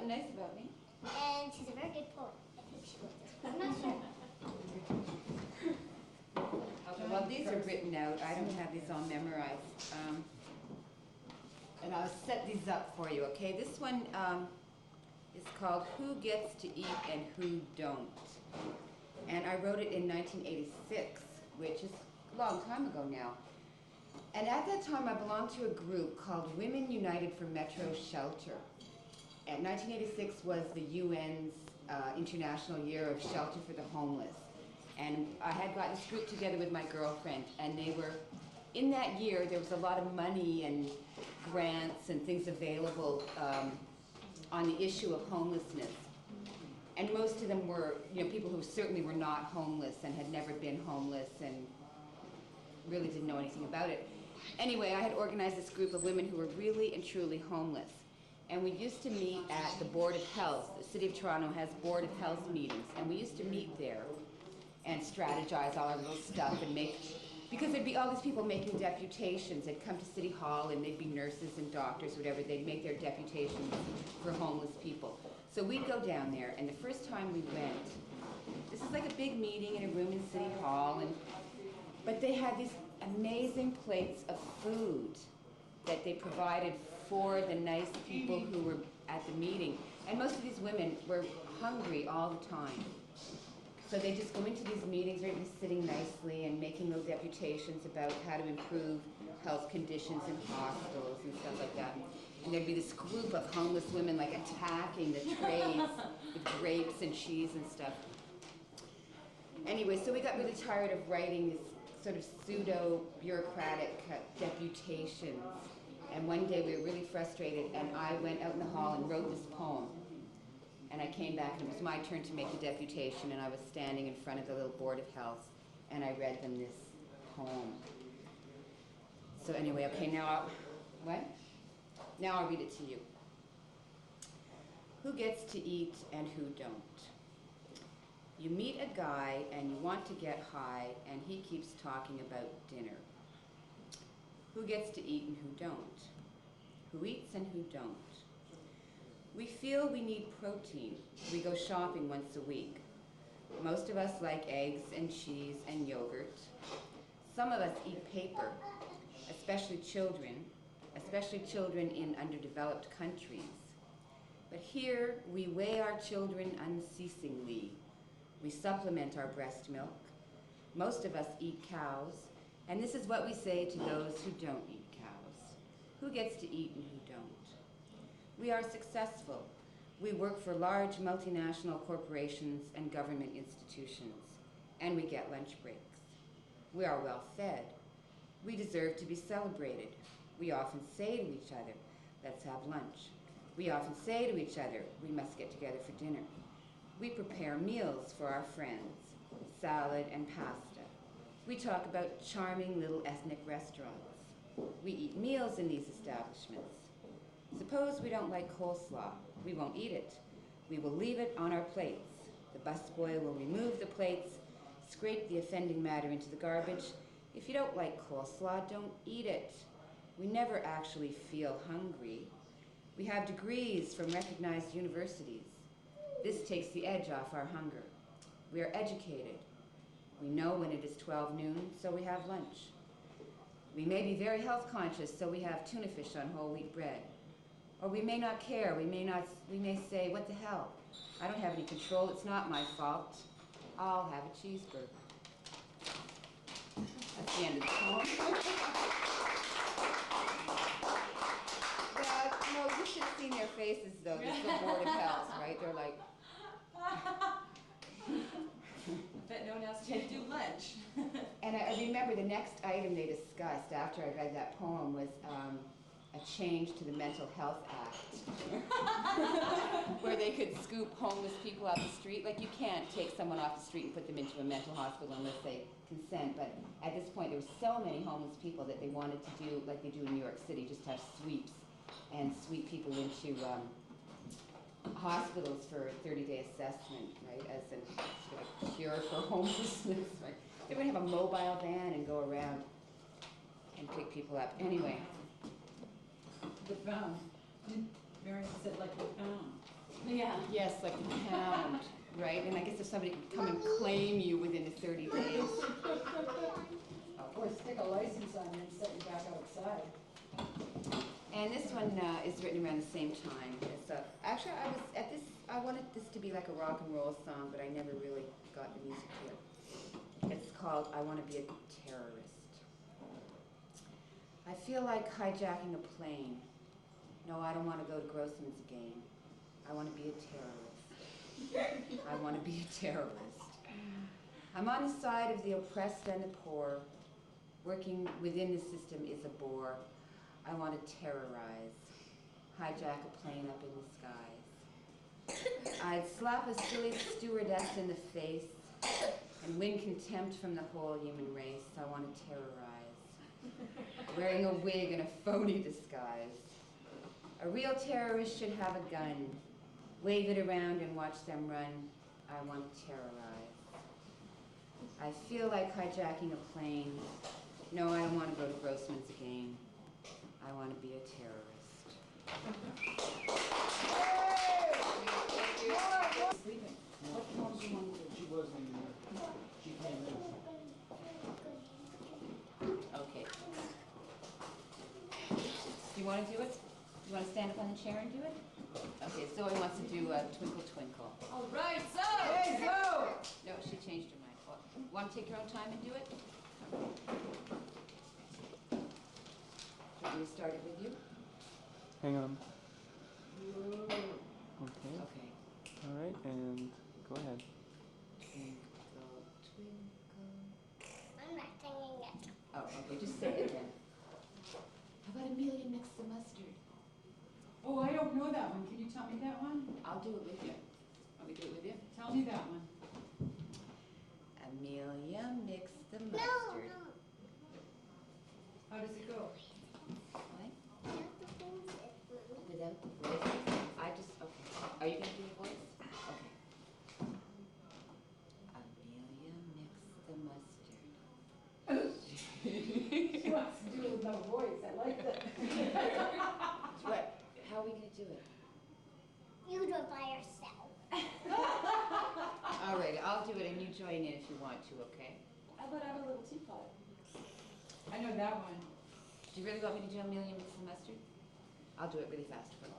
nice about me. And she's a very good poet. I think she wrote this. I'm not sure. Okay, well, these are written out. I don't have these all memorized. And I'll set these up for you, okay? This one is called Who Gets to Eat and Who Don't. And I wrote it in 1986, which is a long time ago now. And at that time, I belonged to a group called Women United for Metro Shelter. And 1986 was the UN's International Year of Shelter for the Homeless. And I had got this group together with my girlfriend, and they were, in that year, there was a lot of money and grants and things available on the issue of homelessness. And most of them were, people who certainly were not homeless and had never been homeless and really didn't know anything about it. Anyway, I had organized this group of women who were really and truly homeless. And we used to meet at the Board of Health. The City of Toronto has Board of Health meetings, and we used to meet there and strategize all our little stuff and because there'd be all these people making deputations. They'd come to City Hall and they'd be nurses and doctors, whatever. They'd make their deputations for homeless people. So we'd go down there, and the first time we went, this is like a big meeting in a room in City Hall, but they had these amazing plates of food that they provided for the nice people who were at the meeting. And most of these women were hungry all the time. So they just go into these meetings, they're sitting nicely and making little deputations about how to improve health conditions in hospitals and stuff like that. And there'd be this group of homeless women like attacking the trays with grapes and cheese and stuff. Anyway, so we got really tired of writing this sort of pseudo-bureaucratic deputations. And one day we were really frustrated, and I went out in the hall and wrote this poem. And I came back, and it was my turn to make the deputation, and I was standing in front of the little Board of Health, and I read them this poem. So anyway, okay, now I'll read it to you. Who gets to eat and who don't? You meet a guy and you want to get high, and he keeps talking about dinner. Who gets to eat and who don't? Who eats and who don't? We feel we need protein. We go shopping once a week. Most of us like eggs and cheese and yogurt. Some of us eat paper, especially children in underdeveloped countries. But here we weigh our children unceasingly. We supplement our breast milk. Most of us eat cows, and this is what we say to those who don't eat cows. Who gets to eat and who don't? We are successful. We work for large multinational corporations and government institutions, and we get lunch breaks. We are well fed. We deserve to be celebrated. We often say to each other, let's have lunch. We often say to each other, we must get together for dinner. We prepare meals for our friends, salad and pasta. We talk about charming little ethnic restaurants. We eat meals in these establishments. Suppose we don't like coleslaw. We won't eat it. We will leave it on our plates. The busboy will remove the plates, scrape the offending matter into the garbage. If you don't like coleslaw, don't eat it. We never actually feel hungry. We have degrees from recognized universities. This takes the edge off our hunger. We are educated. We know when it is 12 noon, so we have lunch. We may be very health conscious, so we have tuna fish on whole wheat bread. Or we may not care. We may say, what the hell? I don't have any control. It's not my fault. I'll have a cheeseburger. That's the end of the poem. No, you should have seen their faces, though. This is the Board of Health, right? They're like... I bet no one else can do lunch. And I remember the next item they discussed after I read that poem was a change to the Mental Health Act, where they could scoop homeless people off the street. Like, you can't take someone off the street and put them into a mental hospital unless they consent, but at this point there were so many homeless people that they wanted to do, like they do in New York City, just have sweeps and sweep people into hospitals for a 30-day assessment, right, as a sort of cure for homelessness, right? They're going to have a mobile van and go around and pick people up. Anyway. The found. Mary said, like, the found. Yeah. Yes, like a pound, right? And I guess if somebody could come and claim you within the 30 days. Or stick a license on you and set you back outside. And this one is written around the same time. It's actually, I wanted this to be like a rock and roll song, but I never really got the music to it. It's called I Want to Be a Terrorist. I feel like hijacking a plane. No, I don't want to go to Grossman's again. I want to be a terrorist. I want to be a terrorist. I'm on the side of the oppressed and the poor. Working within the system is a bore. I want to terrorize. Hijack a plane up in the skies. I'd slap a silly stewardess in the face and win contempt from the whole human race. I want to terrorize. Wearing a wig and a phony disguise. A real terrorist should have a gun. Wave it around and watch them run. I want to terrorize. I feel like hijacking a plane. No, I don't want to go to Grossman's again. I want to be a terrorist. Sleeping. What was she wanted to? She wasn't even there. She came in. Okay. Do you want to do it? You want to stand up on the chair and do it? Okay, Zoe wants to do Twinkle Twinkle. All right, so. Hey, go! No, she changed her mind. Want to take your own time and do it? Want me to start it with you? Hang on. Okay. Okay. All right, and go ahead. Twinkle, twinkle. I'm not singing it. Oh, okay, just say it then. How about Amelia mix the mustard? Oh, I don't know that one. Can you tell me that one? I'll do it with you. Want me to do it with you? Tell me that one. Amelia mix the No, mustard. no. How does it go? What? You have to hold it, Mommy. Without the voice? I just, okay. Are you going to do the voice? Okay. Amelia mix the mustard. She wants to do it with no voice. I like that. What? How are we going to do it? You do it by yourself. All right, I'll do it and you join in if you want to, okay? How about I have a little teapot? I know that one. Do you really want me to do Amelia mix the mustard? I'll do it really fast for you.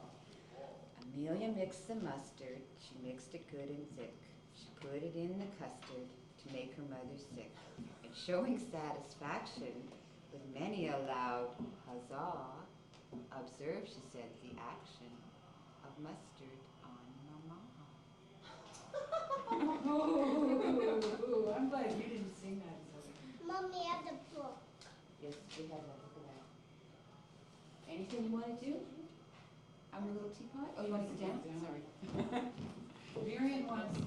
Amelia mixed the mustard. She mixed it good and thick. She put it in the custard to make her mother sick. And showing satisfaction with many a loud huzzah, observe, she said, the action of mustard on mama. Ooh, I'm glad you didn't sing that, Zoe. Mommy, I have the book. Yes, we have that. Look at that. Anything you want to do? I'm a little teapot? Oh, you want to sit down? Sit down. Sorry. Marion wants